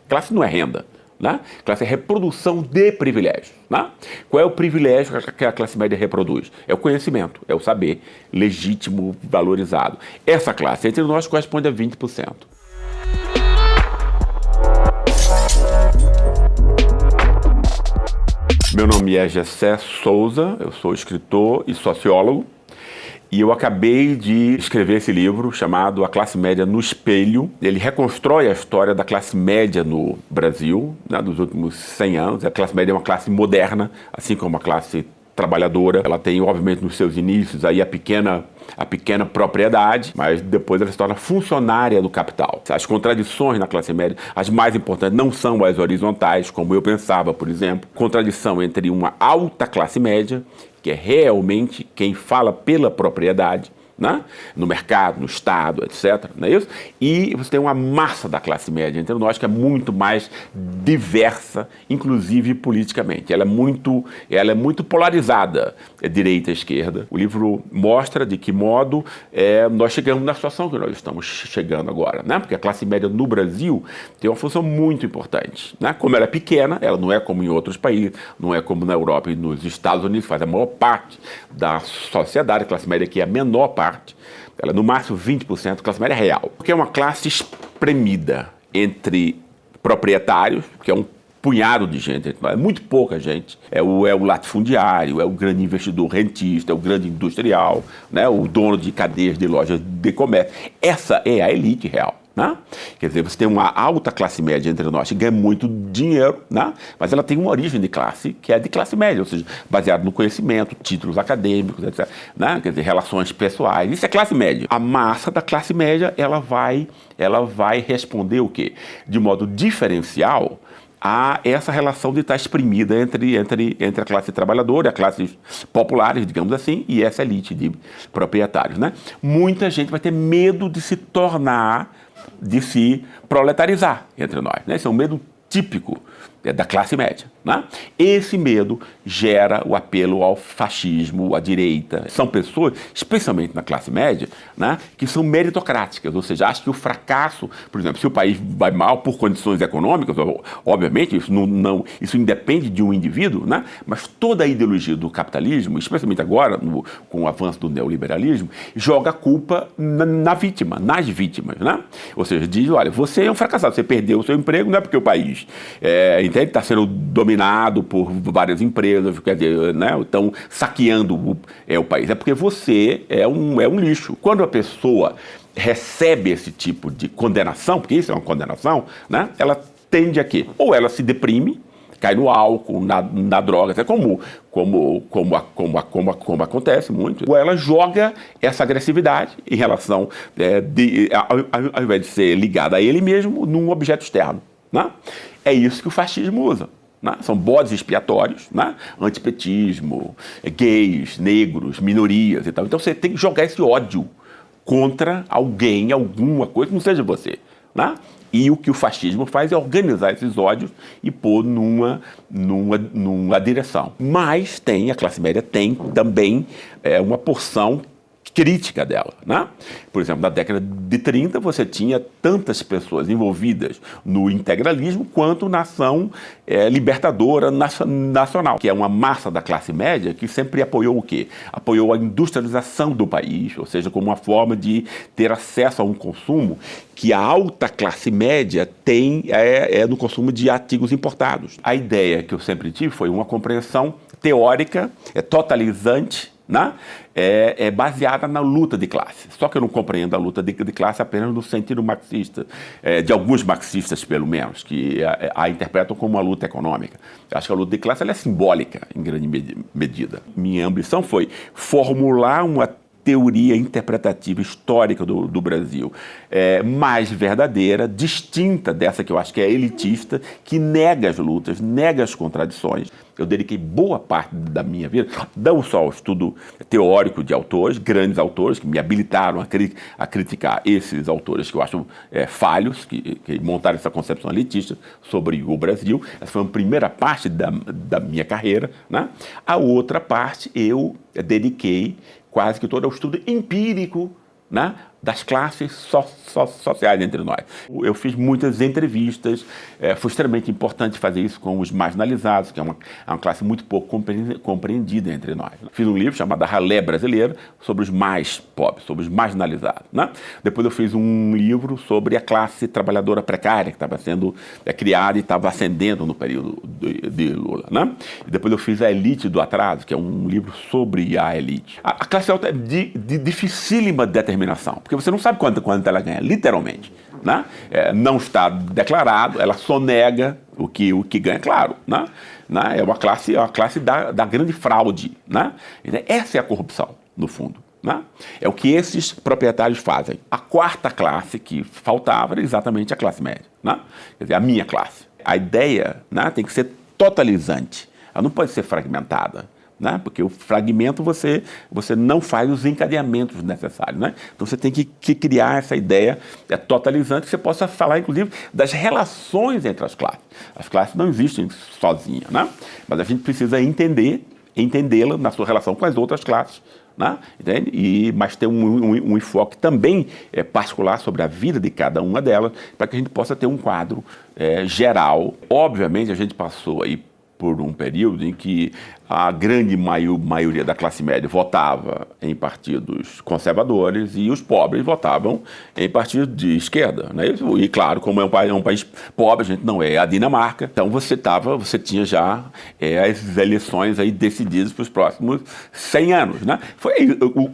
Classe não é renda. Né? Classe é reprodução de privilégios. Né? Qual é o privilégio que a classe média reproduz? É o conhecimento, é o saber legítimo, valorizado. Essa classe entre nós corresponde a 20%. Meu nome é Gessé Souza, eu sou escritor e sociólogo. E eu acabei de escrever esse livro chamado A Classe Média no Espelho. Ele reconstrói a história da classe média no Brasil, né, dos últimos 100 anos. A classe média é uma classe moderna, assim como a classe trabalhadora. Ela tem, obviamente, nos seus inícios aí a pequena propriedade, mas depois ela se torna funcionária do capital. As contradições na classe média, as mais importantes, não são as horizontais, como eu pensava, por exemplo. Contradição entre uma alta classe média, que é realmente quem fala pela propriedade, né? No mercado, no Estado, etc. Não é isso? E você tem uma massa da classe média entre nós que é muito mais diversa, inclusive politicamente. Ela é muito polarizada, direita e esquerda. O livro mostra de que modo nós chegamos na situação que nós estamos chegando agora, né? Porque a classe média no Brasil tem uma função muito importante, né? Como ela é pequena, ela não é como em outros países, não é como na Europa e nos Estados Unidos, faz a maior parte da sociedade. A classe média aqui é a menor parte. Ela é no máximo 20%, classe média real. Porque é uma classe espremida entre proprietários, que é um punhado de gente, é muito pouca gente. É o latifundiário, é o grande investidor rentista, é o grande industrial, né, o dono de cadeias de lojas de comércio. Essa é a elite real. Né? Quer dizer, você tem uma alta classe média entre nós que ganha muito dinheiro, né? Mas ela tem uma origem de classe que é de classe média, ou seja, baseado no conhecimento, títulos acadêmicos, etc. Né? Quer dizer, relações pessoais. Isso é classe média. A massa da classe média, ela vai responder o quê? De modo diferencial a essa relação de estar exprimida entre a classe trabalhadora, a classes populares, digamos assim, e essa elite de proprietários. Né? Muita gente vai ter medo de se proletarizar entre nós. Né? Esse é um medo típico da classe média. Né? Esse medo gera o apelo ao fascismo, à direita. São pessoas, especialmente na classe média, né, que são meritocráticas, ou seja, acham que o fracasso, por exemplo, se o país vai mal por condições econômicas, obviamente isso independe de um indivíduo, né, mas toda a ideologia do capitalismo, especialmente agora, com o avanço do neoliberalismo, joga a culpa nas vítimas. Né? Ou seja, diz, olha, você é um fracassado, você perdeu o seu emprego, não é porque o país está sendo dominado por várias empresas, quer dizer, né, estão saqueando o país. É porque você é um lixo. Quando a pessoa recebe esse tipo de condenação, porque isso é uma condenação, né, ela tende a quê? Ou ela se deprime, cai no álcool, na droga, até como acontece muito, ou ela joga essa agressividade em relação, ao invés de ser ligada a ele mesmo, num objeto externo. Né? É isso que o fascismo usa. Né? São bodes expiatórios, né? Antipetismo, gays, negros, minorias e tal. Então você tem que jogar esse ódio contra alguém, alguma coisa que não seja você. Né? E o que o fascismo faz é organizar esses ódios e pôr numa direção. Mas a classe média tem também uma porção crítica dela. Né? Por exemplo, na década de 30 você tinha tantas pessoas envolvidas no integralismo quanto na ação libertadora nacional, que é uma massa da classe média que sempre apoiou o quê? Apoiou a industrialização do país, ou seja, como uma forma de ter acesso a um consumo que a alta classe média tem no consumo de artigos importados. A ideia que eu sempre tive foi uma compreensão teórica, totalizante, né? Baseada na luta de classe. Só que eu não compreendo a luta de classe apenas no sentido marxista, de alguns marxistas, pelo menos, que a interpretam como uma luta econômica. Eu acho que a luta de classe ela é simbólica, em grande medida. Minha ambição foi formular uma teoria interpretativa histórica do Brasil mais verdadeira, distinta dessa que eu acho que é elitista, que nega as lutas, nega as contradições. Eu dediquei boa parte da minha vida, não só ao estudo teórico de autores, grandes autores, que me habilitaram a criticar esses autores que eu acho falhos, que montaram essa concepção elitista sobre o Brasil. Essa foi a primeira parte da minha carreira. Né? A outra parte eu dediquei quase que todo ao estudo empírico, né, das classes sociais entre nós. Eu fiz muitas entrevistas, foi extremamente importante fazer isso com os marginalizados, que é uma classe muito pouco compreendida entre nós. Fiz um livro chamado A Ralé Brasileira, sobre os mais pobres, sobre os marginalizados. Né? Depois eu fiz um livro sobre a classe trabalhadora precária, que estava sendo criada e estava ascendendo no período de Lula. Né? E depois eu fiz A Elite do Atraso, que é um livro sobre a elite. A classe alta é de dificílima determinação, porque você não sabe quanto ela ganha, literalmente. Né? Não está declarado, ela sonega o que ganha, claro. Né? É uma classe da grande fraude. Né? Essa é a corrupção, no fundo. Né? É o que esses proprietários fazem. A quarta classe que faltava era exatamente a classe média. Né? Quer dizer, a minha classe. A ideia, né, tem que ser totalizante, ela não pode ser fragmentada. Né? Porque o fragmento você não faz os encadeamentos necessários. Né? Então você tem que criar essa ideia totalizante, que você possa falar, inclusive, das relações entre as classes. As classes não existem sozinhas, né? Mas a gente precisa entendê-la na sua relação com as outras classes. Né? Entende? Mas ter um enfoque também particular sobre a vida de cada uma delas, para que a gente possa ter um quadro geral. Obviamente, a gente passou aí por um período em que a grande maioria da classe média votava em partidos conservadores e os pobres votavam em partidos de esquerda. Né? E claro, como é um país pobre, a gente não é a Dinamarca, então você tinha já as eleições aí decididas para os próximos 100 anos. Né?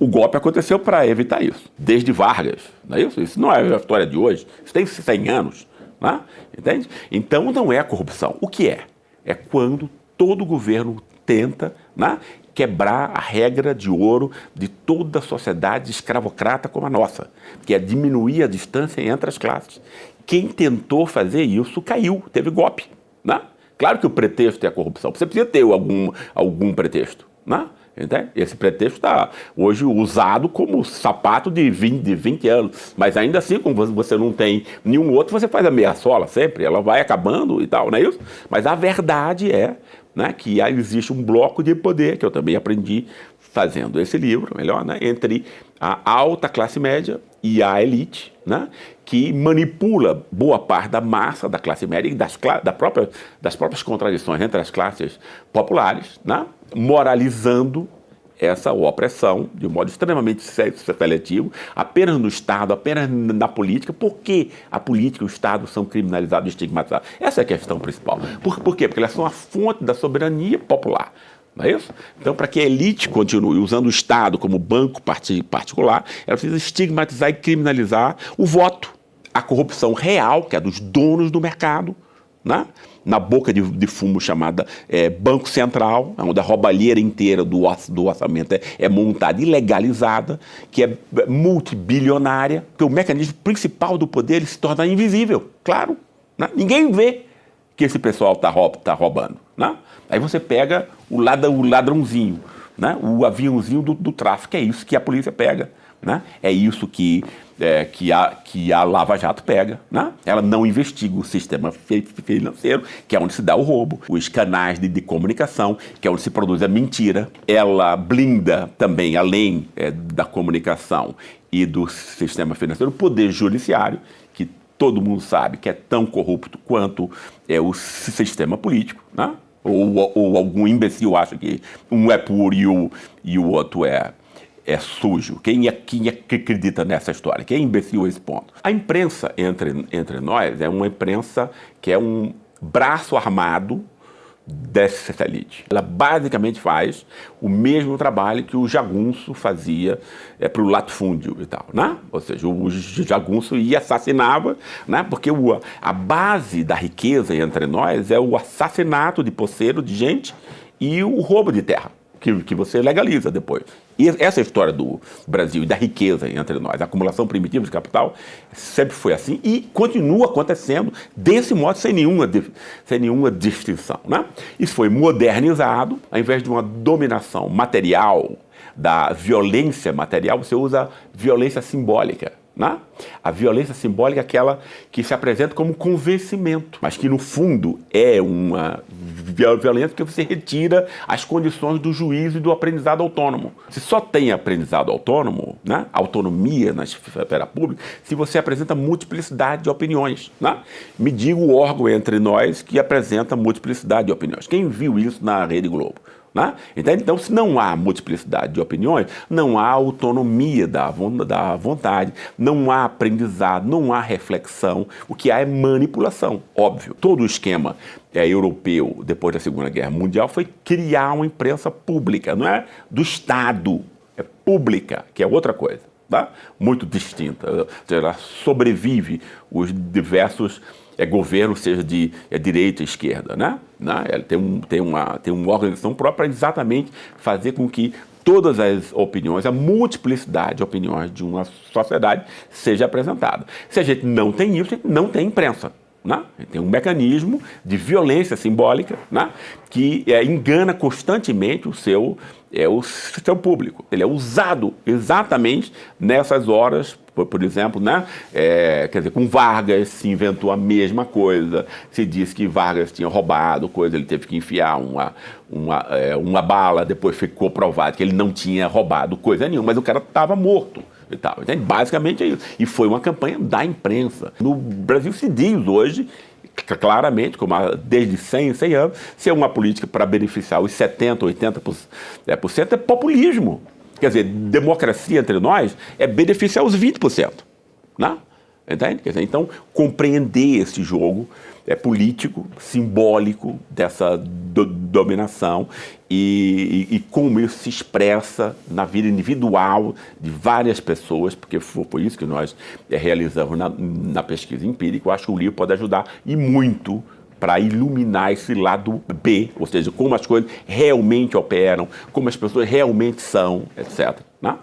O golpe aconteceu para evitar isso, desde Vargas. Não é isso? Isso não é a história de hoje, isso tem 100 anos. Né? Entende? Então não é a corrupção. O que é? É quando todo governo tenta, né, quebrar a regra de ouro de toda a sociedade escravocrata como a nossa, que é diminuir a distância entre as classes. Quem tentou fazer isso caiu, teve golpe. Né? Claro que o pretexto é a corrupção, você precisa ter algum pretexto. Né? Entende? Esse pretexto está hoje usado como sapato de 20 anos, mas ainda assim, como você não tem nenhum outro, você faz a meia sola sempre, ela vai acabando e tal, não é isso? Mas a verdade é, né, que existe um bloco de poder, que eu também aprendi fazendo esse livro, melhor, né, entre a alta classe média e a elite, né, que manipula boa parte da massa da classe média e das próprias contradições entre as classes populares, né, moralizando essa opressão de um modo extremamente seletivo, apenas no Estado, apenas na política. Por que a política e o Estado são criminalizados e estigmatizados? Essa é a questão principal. Por quê? Porque elas são a fonte da soberania popular. Não é isso? Então, para que a elite continue usando o Estado como banco particular, ela precisa estigmatizar e criminalizar o voto. A corrupção real, que é dos donos do mercado, né? Na boca de fumo chamada Banco Central, onde a roubalheira inteira do orçamento é montada e legalizada, que é multibilionária, porque o mecanismo principal do poder ele se torna invisível, claro. Né? Ninguém vê que esse pessoal está roubando. Né? Aí você pega o ladrãozinho, né? O aviãozinho do tráfico, é isso que a polícia pega. Né? É isso que a Lava Jato pega. Né? Ela não investiga o sistema financeiro, que é onde se dá o roubo, os canais de comunicação, que é onde se produz a mentira. Ela blinda também, além da comunicação e do sistema financeiro, o poder judiciário, que todo mundo sabe que é tão corrupto quanto o sistema político. Né? Ou algum imbecil acha que um é puro e o outro é sujo. Quem acredita nessa história? Quem é imbecil a esse ponto? A imprensa entre nós é uma imprensa que é um braço armado dessa elite. Ela basicamente faz o mesmo trabalho que o jagunço fazia para o latifúndio e tal, né? Ou seja, o jagunço ia e assassinava, né? Porque a base da riqueza entre nós é o assassinato de poceiro, de gente, e o roubo de terra, que você legaliza depois. E essa história do Brasil e da riqueza entre nós, a acumulação primitiva de capital, sempre foi assim e continua acontecendo desse modo, sem nenhuma distinção. Né? Isso foi modernizado, ao invés de uma dominação material, da violência material, você usa violência simbólica. Né? A violência simbólica é aquela que se apresenta como convencimento, mas que no fundo é uma violenta porque você retira as condições do juízo e do aprendizado autônomo. Você só tem aprendizado autônomo, né? Autonomia na esfera pública, se você apresenta multiplicidade de opiniões, né? Me diga o órgão entre nós que apresenta multiplicidade de opiniões. Quem viu isso na Rede Globo? Né? Então, se não há multiplicidade de opiniões, não há autonomia da vontade, não há aprendizado, não há reflexão. O que há é manipulação, óbvio. Todo o esquema europeu, depois da Segunda Guerra Mundial, foi criar uma imprensa pública, não é do Estado, é pública, que é outra coisa. Tá? Muito distinta. Ela sobrevive os diversos governos, seja de direita e esquerda, né? Ela tem uma organização própria para exatamente fazer com que todas as opiniões, a multiplicidade de opiniões de uma sociedade seja apresentada. Se a gente não tem isso, a gente não tem imprensa. Né? Tem um mecanismo de violência simbólica, né? Que engana constantemente o seu público. Ele é usado exatamente nessas horas, por exemplo, né? Quer dizer, com Vargas se inventou a mesma coisa, se disse que Vargas tinha roubado coisa, ele teve que enfiar uma bala, depois ficou provado que ele não tinha roubado coisa nenhuma, mas o cara estava morto. E tal. Então, basicamente é isso. E foi uma campanha da imprensa. No Brasil se diz hoje, claramente, como desde 100 anos, se é uma política para beneficiar os 70%, 80% é populismo. Quer dizer, democracia entre nós é beneficiar os 20%. Né? Entende? Quer dizer, então, compreender esse jogo político, simbólico dessa dominação e como isso se expressa na vida individual de várias pessoas, porque foi isso que nós realizamos na pesquisa empírica. Eu acho que o livro pode ajudar e muito para iluminar esse lado B, ou seja, como as coisas realmente operam, como as pessoas realmente são, etc. Né?